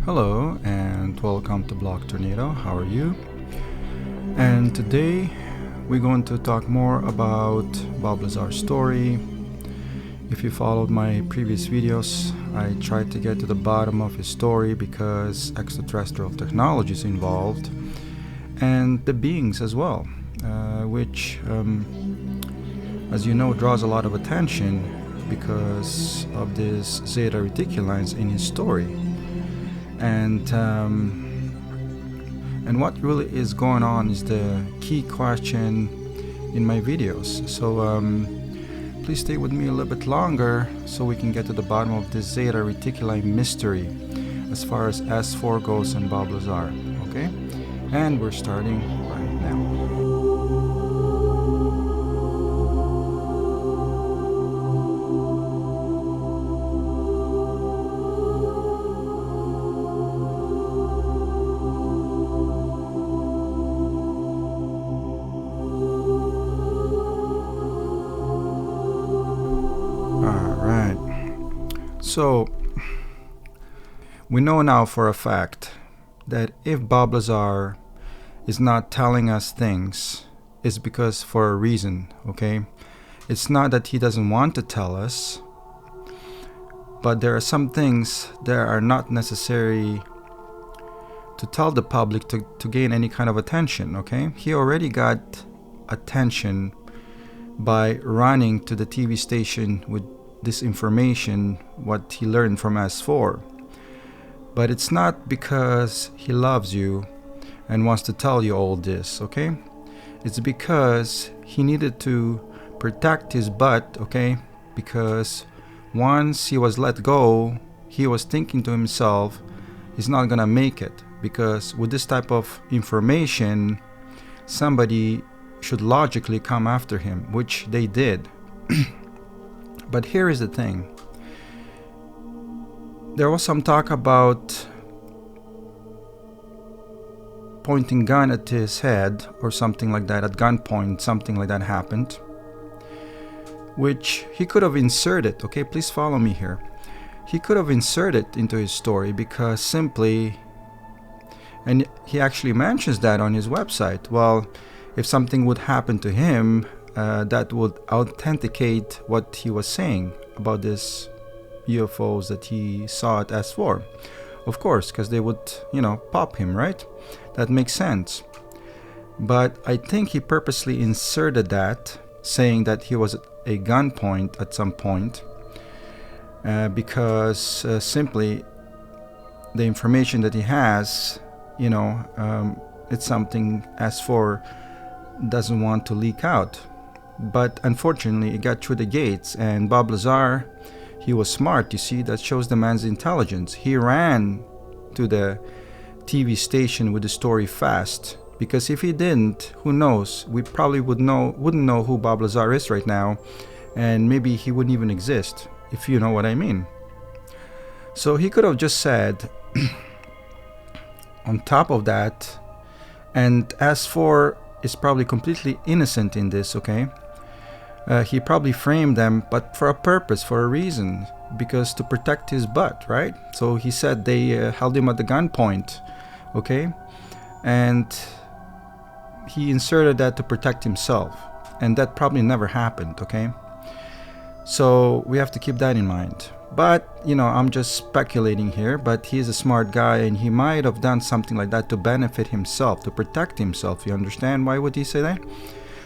Hello and welcome to Block Tornado. How are you? And today we're going to talk more about Bob Lazar's story. If you followed my previous videos, I tried to get to the bottom of his story because extraterrestrial technology is involved and the beings as well, which, as you know, draws a lot of attention because of this Zeta Reticuli in his story. And what really is going on is the key question in my videos. So please stay with me a little bit longer so we can get to the bottom of this Zeta Reticuli mystery as far as S4 goes and Bob Lazar. Okay? And we're starting right now. So, we know now for a fact that if Bob Lazar is not telling us things, it's because for a reason, okay? It's not that he doesn't want to tell us, but there are some things that are not necessary to tell the public to gain any kind of attention, okay? He already got attention by running to the TV station with this information, what he learned from S4. But it's not because he loves you and wants to tell you all this, okay? It's because he needed to protect his butt, okay? Because once he was let go, he was thinking to himself, he's not gonna make it. Because with this type of information, somebody should logically come after him, which they did. But here is the thing. There was some talk about pointing gun at his head or something like that, at gunpoint, something like that happened, which he could have inserted, okay, please follow me here. He could have inserted into his story because simply, and he actually mentions that on his website, well, if something would happen to him, that would authenticate what he was saying about this UFOs that he saw at S4. Of course, because they would, pop him, right? That makes sense. But I think he purposely inserted that, saying that he was at a gunpoint at some point, because simply the information that he has, it's something S4 doesn't want to leak out. But unfortunately, it got through the gates, and Bob Lazar, he was smart, you see, that shows the man's intelligence. He ran to the TV station with the story fast, because if he didn't, who knows, we probably wouldn't know who Bob Lazar is right now, and maybe he wouldn't even exist, if you know what I mean. So he could have just said, on top of that, and as for is probably completely innocent in this, okay? He probably framed them, but for a purpose, for a reason, because to protect his butt, right? So he said they held him at the gunpoint, okay? And he inserted that to protect himself, and that probably never happened, okay? So we have to keep that in mind. But, I'm just speculating here, but he's a smart guy, and he might have done something like that to benefit himself, to protect himself. You understand? Why would he say that?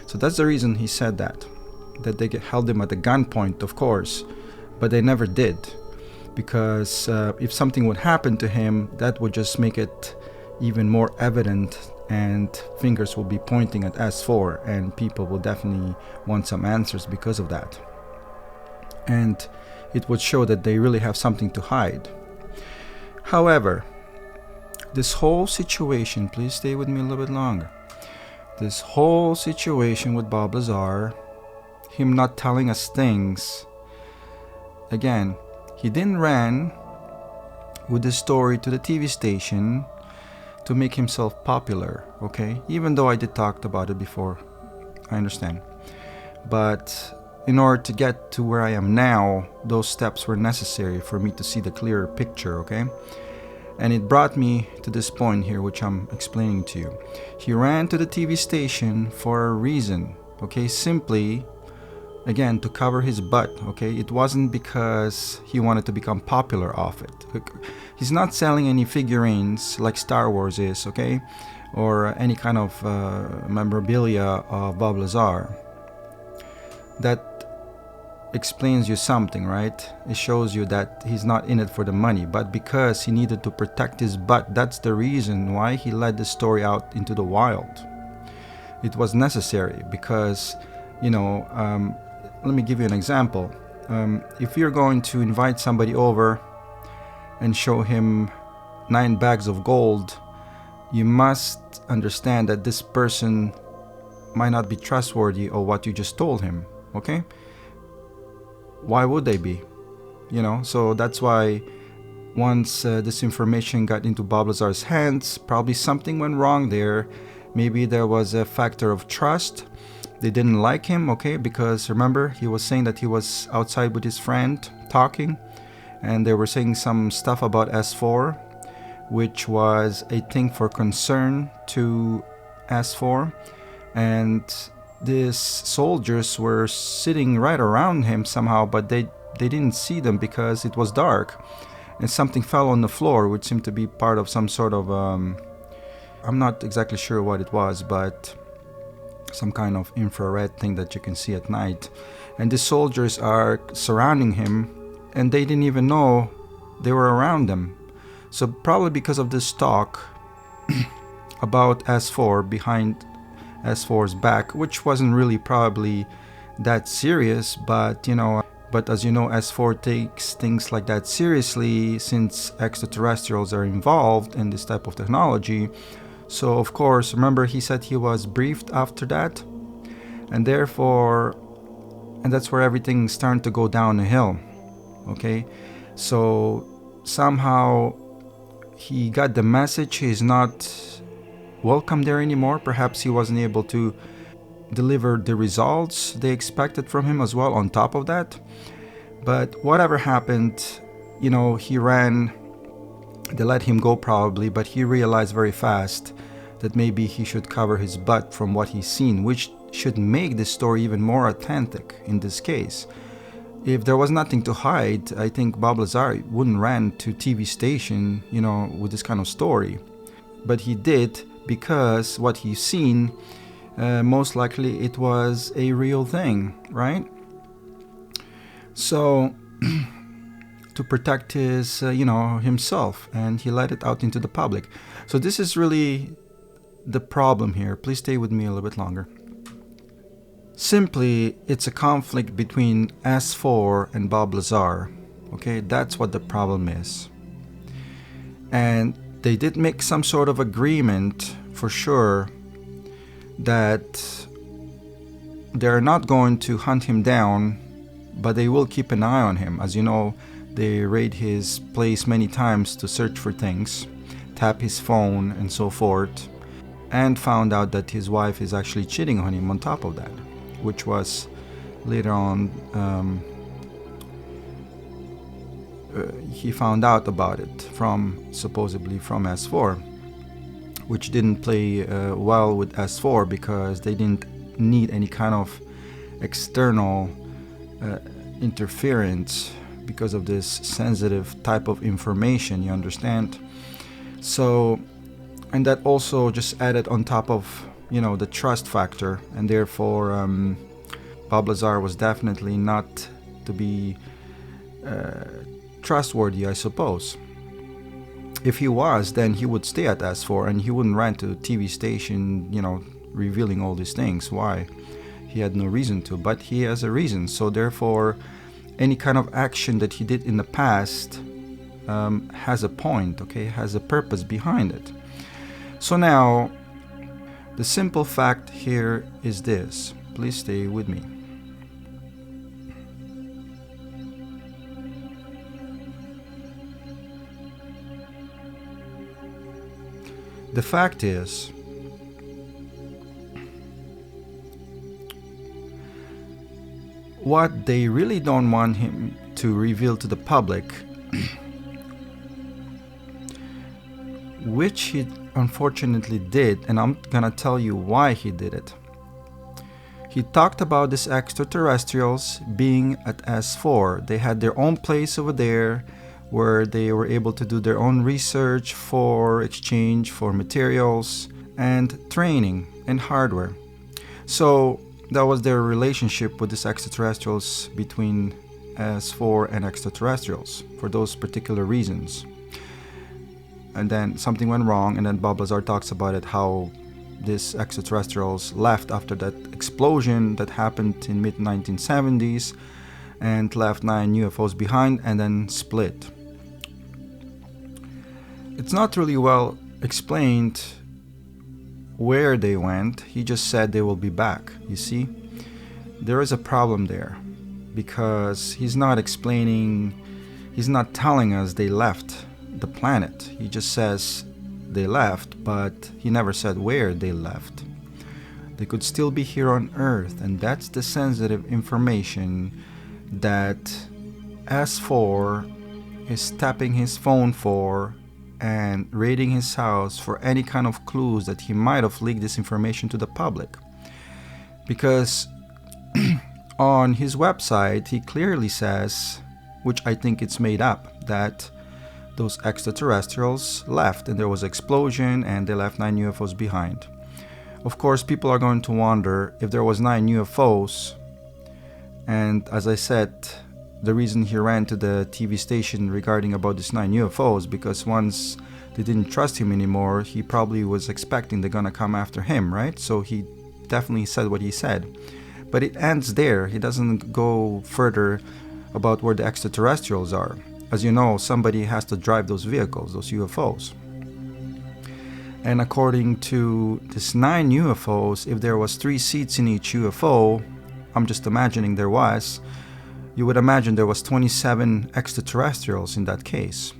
So that's the reason he said that they held him at the gunpoint, of course, but they never did. Because if something would happen to him, that would just make it even more evident, and fingers will be pointing at S4, and people will definitely want some answers because of that. And it would show that they really have something to hide. However, this whole situation, please stay with me a little bit longer. This whole situation with Bob Lazar, him not telling us things, again, he didn't run with the story to the TV station to make himself popular, okay? Even though I did talk about it before, I understand. But in order to get to where I am now, those steps were necessary for me to see the clearer picture, okay? And it brought me to this point here, which I'm explaining to you. He ran to the TV station for a reason, okay? Simply, again, to cover his butt, okay? It wasn't because he wanted to become popular off it. He's not selling any figurines like Star Wars is, okay? Or any kind of memorabilia of Bob Lazar. That explains you something, right? It shows you that he's not in it for the money, but because he needed to protect his butt. That's the reason why he let the story out into the wild. It was necessary because, let me give you an example. If you're going to invite somebody over and show him 9 bags of gold, you must understand that this person might not be trustworthy of what you just told him, okay? Why would they be? So that's why once this information got into Bob Lazar's hands, probably something went wrong there. Maybe there was a factor of trust. They didn't like him, okay? Because remember, he was saying that he was outside with his friend talking, and they were saying some stuff about S4, which was a thing for concern to S4. And these soldiers were sitting right around him somehow, but they didn't see them because it was dark. And something fell on the floor, which seemed to be part of some sort of, I'm not exactly sure what it was, but some kind of infrared thing that you can see at night. And the soldiers are surrounding him, and they didn't even know they were around them. So probably because of this talk about S4 behind S4's back, which wasn't really probably that serious, but as you know, S4 takes things like that seriously since extraterrestrials are involved in this type of technology. So of course, remember he said he was briefed after that, and that's where everything's starting to go down the hill, okay? So somehow he got the message he's not welcome there anymore. Perhaps he wasn't able to deliver the results they expected from him as well on top of that. But whatever happened, he ran. They let him go probably, but he realized very fast that maybe he should cover his butt from what he's seen, which should make the story even more authentic in this case. If there was nothing to hide, I think Bob Lazar wouldn't ran to TV station, with this kind of story. But he did because what he's seen, most likely it was a real thing, right? So to protect his, himself, and he let it out into the public. So this is really the problem here. Please stay with me a little bit longer. Simply, it's a conflict between S4 and Bob Lazar. Okay, that's what the problem is. And they did make some sort of agreement for sure that they're not going to hunt him down, but they will keep an eye on him. As you know, they raid his place many times to search for things, tap his phone and so forth, and found out that his wife is actually cheating on him on top of that, which was later on he found out about it supposedly from S4, which didn't play well with S4 because they didn't need any kind of external interference because of this sensitive type of information, you understand? So, and that also just added on top of, the trust factor, and therefore Bob Lazar was definitely not to be trustworthy, I suppose. If he was, then he would stay at S4 and he wouldn't run to a TV station, revealing all these things. Why? He had no reason to, but he has a reason. So therefore, any kind of action that he did in the past has a point, okay, has a purpose behind it. So now, the simple fact here is this. Please stay with me. The fact is, what they really don't want him to reveal to the public which he unfortunately did, and I'm gonna tell you why he did it. He talked about these extraterrestrials being at S4. They had their own place over there where they were able to do their own research for exchange for materials and training and hardware. So that was their relationship with these extraterrestrials, between S4 and extraterrestrials, for those particular reasons. And then something went wrong, and then Bob Lazar talks about it, how these extraterrestrials left after that explosion that happened in mid-1970s and left 9 UFOs behind and then split. It's not really well explained where they went. He just said they will be back. You see, there is a problem there, because he's not explaining, he's not telling us they left the planet. He just says they left, but he never said where they left. They could still be here on Earth, and that's the sensitive information that S4 is tapping his phone for and raiding his house for any kind of clues that he might have leaked this information to the public. Because on his website he clearly says, which I think it's made up, that those extraterrestrials left and there was an explosion and they left 9 UFOs behind. Of course, people are going to wonder if there was 9 UFOs, and as I said, the reason he ran to the TV station regarding about these 9 UFOs, because once they didn't trust him anymore, he probably was expecting they're gonna come after him, right? So he definitely said what he said. But it ends there. He doesn't go further about where the extraterrestrials are. As you know, somebody has to drive those vehicles, those UFOs. And according to this 9 UFOs, if there was 3 seats in each UFO, I'm just imagining there was, you would imagine there was 27 extraterrestrials in that case.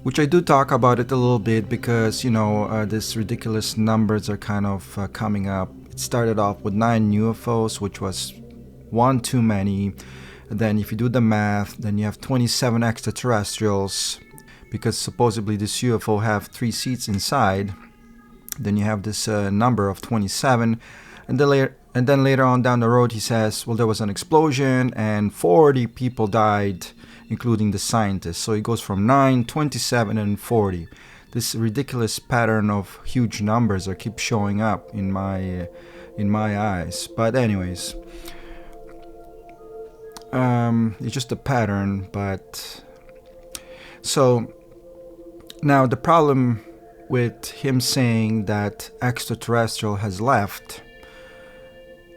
Which I do talk about it a little bit because, you know, these ridiculous numbers are kind of coming up. It started off with 9 UFOs, which was one too many. And then if you do the math, then you have 27 extraterrestrials, because supposedly this UFO have 3 seats inside. Then you have this number of 27, and then later on down the road he says, well, there was an explosion and 40 people died, including the scientists. So it goes from 9, 27, and 40. This ridiculous pattern of huge numbers that keep showing up in my eyes. But anyways, it's just a pattern. But so now the problem with him saying that extraterrestrial has left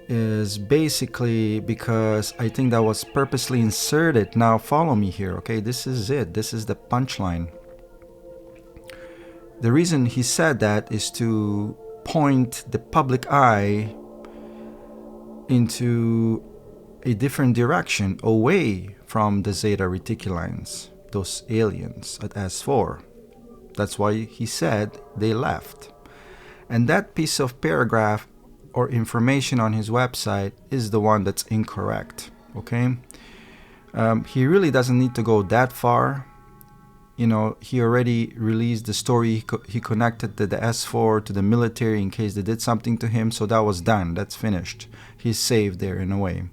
is basically because I think that was purposely inserted. Now follow me here, okay? This is it. This is the punchline. The reason he said that is to point the public eye into a different direction, away from the Zeta Reticulans, those aliens at S4. That's why he said they left. And that piece of paragraph or information on his website is the one that's incorrect, okay? He really doesn't need to go that far. You know, he already released the story. He connected the S4 to the military in case they did something to him, so that was done. That's finished. He's saved there in a way.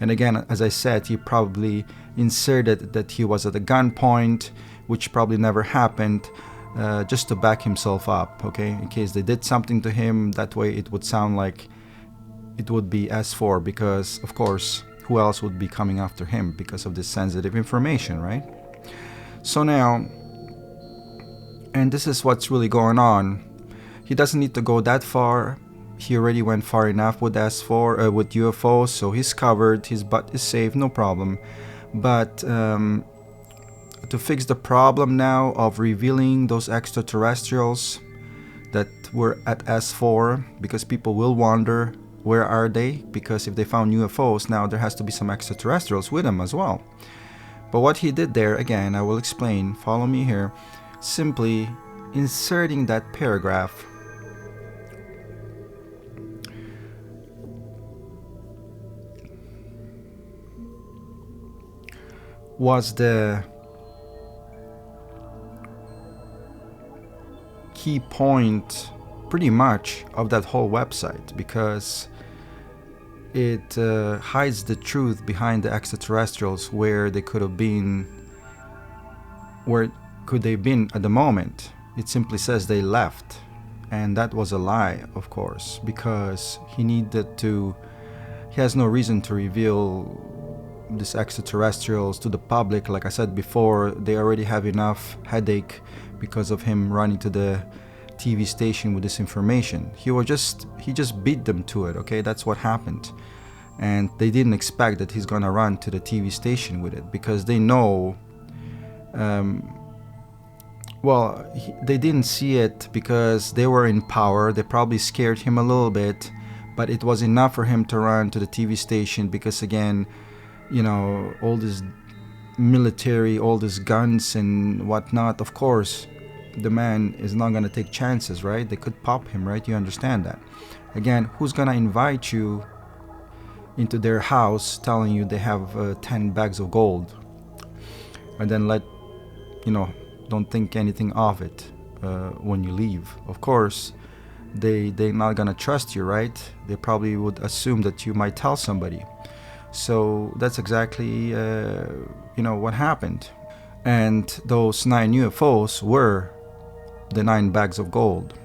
And again, as I said, he probably inserted that he was at a gunpoint, which probably never happened, just to back himself up, okay? In case they did something to him, that way it would sound like it would be S4, because, of course, who else would be coming after him because of this sensitive information, right? So now, and this is what's really going on. He doesn't need to go that far. He already went far enough with S4, with UFOs, so he's covered, his butt is safe, no problem. But to fix the problem now of revealing those extraterrestrials that were at S4, because people will wonder, where are they? Because if they found UFOs, now there has to be some extraterrestrials with them as well. But what he did there, again, I will explain, follow me here, simply inserting that paragraph was the key point pretty much of that whole website, because it hides the truth behind the extraterrestrials, where they could have been, where could they been at the moment. It simply says they left, and that was a lie, of course, because he has no reason to reveal these extraterrestrials to the public. Like I said before, they already have enough headache because of him running to the TV station with this information. He just beat them to it, okay? That's what happened. And they didn't expect that he's gonna run to the TV station with it, because they know, they didn't see it because they were in power. They probably scared him a little bit, but it was enough for him to run to the TV station, because again, all this military, all these guns and whatnot, of course, the man is not going to take chances, right? They could pop him, right? You understand that. Again, who's going to invite you into their house telling you they have 10 bags of gold, and then don't think anything of it when you leave? Of course, they're not going to trust you, right? They probably would assume that you might tell somebody. So that's exactly what happened. And those 9 UFOs were the 9 bags of gold.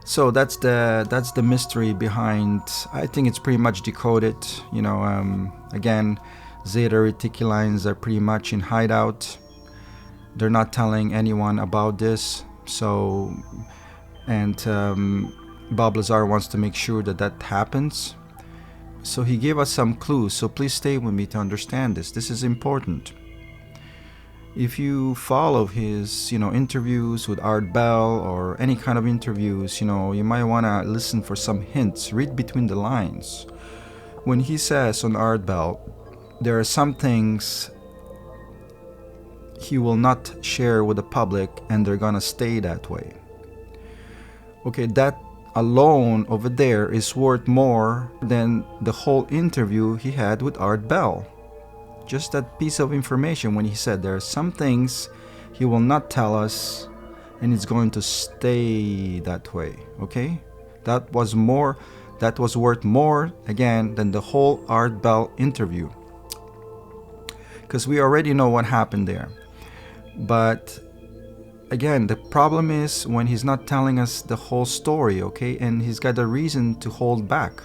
So that's the mystery behind. I think it's pretty much decoded. Again, Zeta Reticulines are pretty much in hideout. They're not telling anyone about this. So, and Bob Lazar wants to make sure that happens. So he gave us some clues, so please stay with me to understand this. This is important. If you follow his, interviews with Art Bell or any kind of interviews, you might want to listen for some hints, read between the lines. When he says on Art Bell, there are some things he will not share with the public, and they're gonna stay that way. Okay, that alone over there is worth more than the whole interview he had with Art Bell. Just that piece of information, when he said there are some things he will not tell us and it's going to stay that way, okay? That was worth more, again, than the whole Art Bell interview, because we already know what happened there. But again, the problem is when he's not telling us the whole story, okay? And he's got a reason to hold back.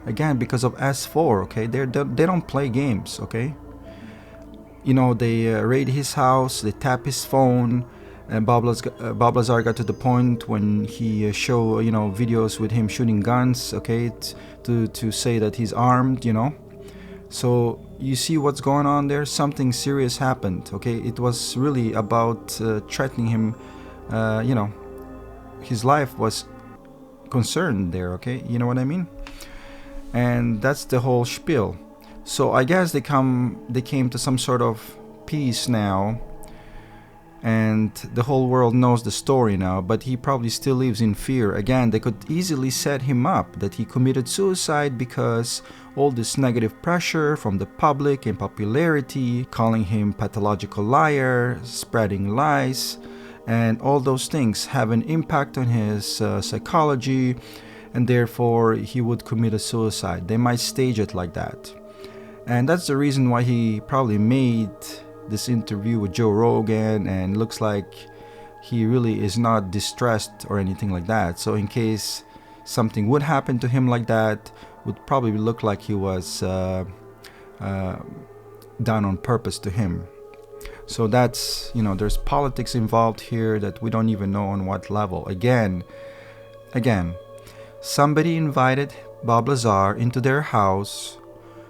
Again, because of S4, okay? They don't play games, okay? They raid his house, they tap his phone, and Bob Lazar got to the point when he showed, videos with him shooting guns, okay? To say that he's armed, So you see what's going on there? Something serious happened, okay? It was really about threatening him, his life was concerned there, okay? You know what I mean? And that's the whole spiel. So I guess they came to some sort of peace now, and the whole world knows the story now, but he probably still lives in fear. Again, they could easily set him up that he committed suicide because all this negative pressure from the public and popularity, calling him pathological liar, spreading lies, and all those things have an impact on his psychology, and therefore he would commit a suicide. They might stage it like that. And that's the reason why he probably made this interview with Joe Rogan, and looks like he really is not distressed or anything like that. So in case something would happen to him like that, would probably look like he was done on purpose to him. So that's, there's politics involved here that we don't even know on what level. Again, somebody invited Bob Lazar into their house,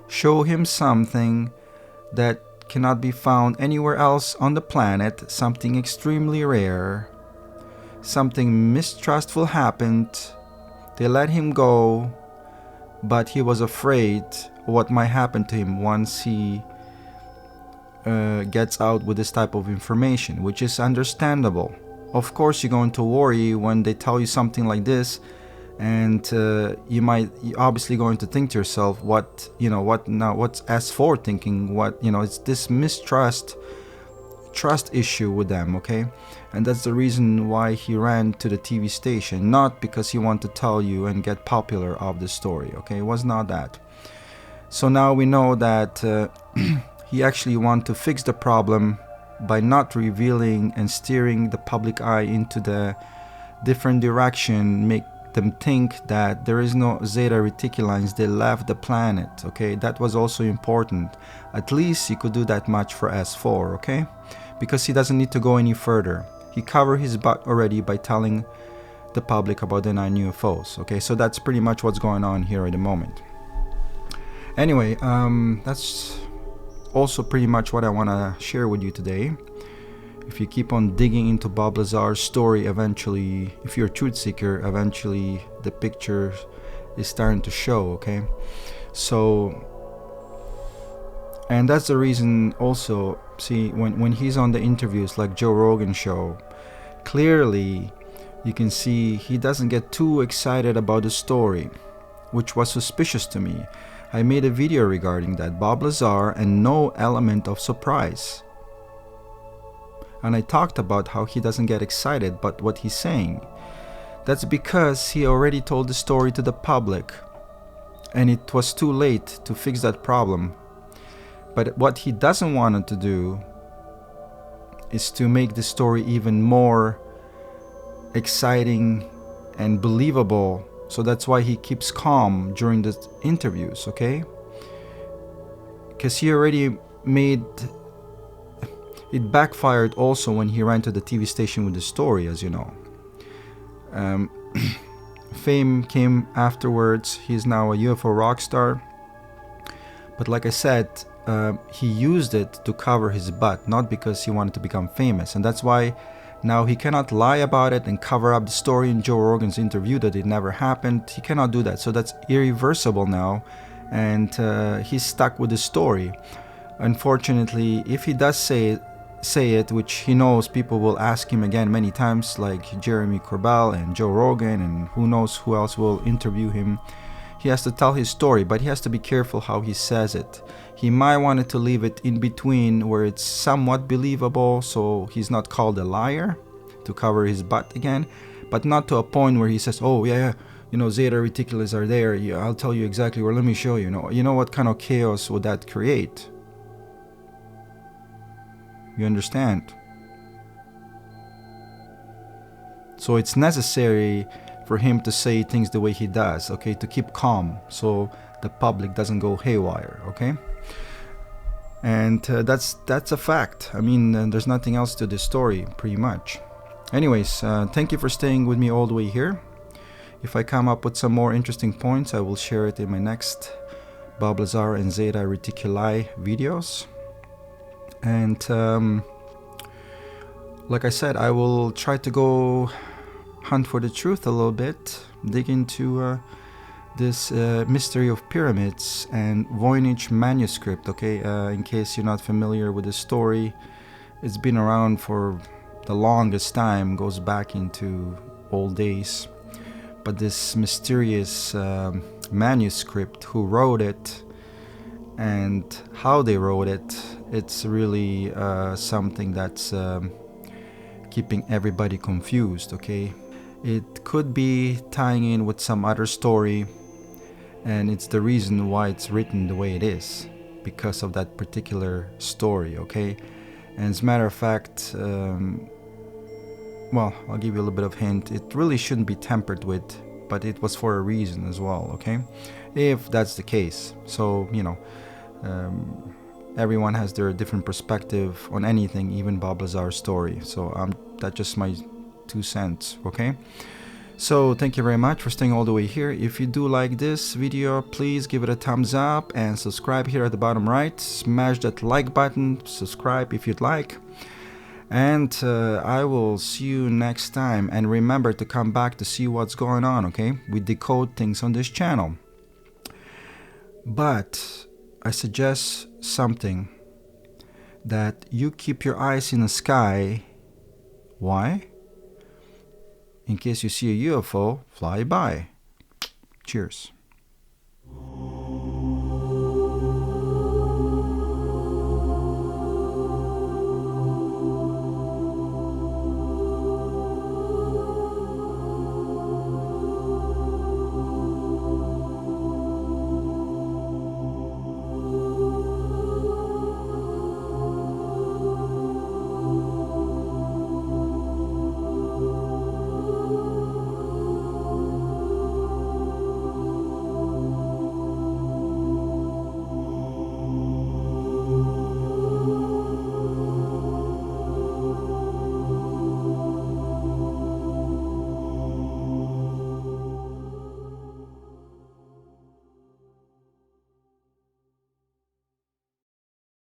show him something that cannot be found anywhere else on the planet, something extremely rare, something mistrustful happened. They let him go, but he was afraid what might happen to him once he gets out with this type of information, which is understandable. Of course, you're going to worry when they tell you something like this, and you're obviously going to think to yourself, what's S4 thinking? It's this mistrust, trust issue with them, okay? And that's the reason why he ran to the TV station, not because he wanted to tell you and get popular of the story, okay? It was not that. So now we know that he actually wanted to fix the problem by not revealing and steering the public eye into the different direction, make them think that there is no Zeta Reticulines, they left the planet, okay? That was also important. At least he could do that much for S4, okay? Because he doesn't need to go any further. He covered his butt already by telling the public about the 9 UFOs, okay? So that's pretty much what's going on here at the moment. Anyway, that's also pretty much what I want to share with you today. If you keep on digging into Bob Lazar's story, eventually, if you're a truth seeker, eventually the picture is starting to show, okay? So, and that's the reason also, see, when he's on the interviews like Joe Rogan show, clearly you can see he doesn't get too excited about the story, which was suspicious to me. I made a video regarding that, Bob Lazar and no element of surprise. And I talked about how he doesn't get excited about what he's saying. That's because he already told the story to the public, and it was too late to fix that problem. But what he doesn't want to do is to make the story even more exciting and believable. So that's why he keeps calm during the interviews, okay? Because he already made... It backfired also when he ran to the TV station with the story, as you know. Fame came afterwards. He's now a UFO rock star. But like I said, he used it to cover his butt, not because he wanted to become famous. And that's why now he cannot lie about it and cover up the story in Joe Rogan's interview that it never happened. He cannot do that. So that's irreversible now. And he's stuck with the story. Unfortunately, if he does say it, which he knows people will ask him again many times, like Jeremy Corbell and Joe Rogan, and who knows who else will interview him, he has to tell his story, but he has to be careful how he says it. He might want to leave it in between where it's somewhat believable, so he's not called a liar, to cover his butt again, but not to a point where he says, oh yeah, you know, Zeta Reticulus are there, yeah, I'll tell you exactly where, let me show you. You know what kind of chaos would that create? You understand? So it's necessary for him to say things the way he does, okay, to keep calm so the public doesn't go haywire, okay? And that's a fact. I mean, there's nothing else to this story, pretty much. Anyways, thank you for staying with me all the way here. If I come up with some more interesting points, I will share it in my next Bob Lazar and Zeta Reticuli videos. And like I said, I will try to go hunt for the truth a little bit, dig into this mystery of pyramids and Voynich manuscript, okay? In case you're not familiar with the story, it's been around for the longest time, goes back into old days. But this mysterious manuscript, who wrote it and how they wrote it, it's really something that's keeping everybody confused, okay? It could be tying in with some other story, and it's the reason why it's written the way it is, because of that particular story, okay? And as a matter of fact, well, I'll give you a little bit of hint. It really shouldn't be tampered with, but it was for a reason as well, okay? If that's the case. So, you know, everyone has their different perspective on anything, even Bob Lazar's story. So that's just my 2 cents, okay? So thank you very much for staying all the way here. If you do like this video, please give it a thumbs up and subscribe here at the bottom right. Smash that like button, subscribe if you'd like. And I will see you next time. And remember to come back to see what's going on, okay? We decode things on this channel. But I suggest something, that you keep your eyes in the sky. Why? In case you see a UFO fly by. Cheers.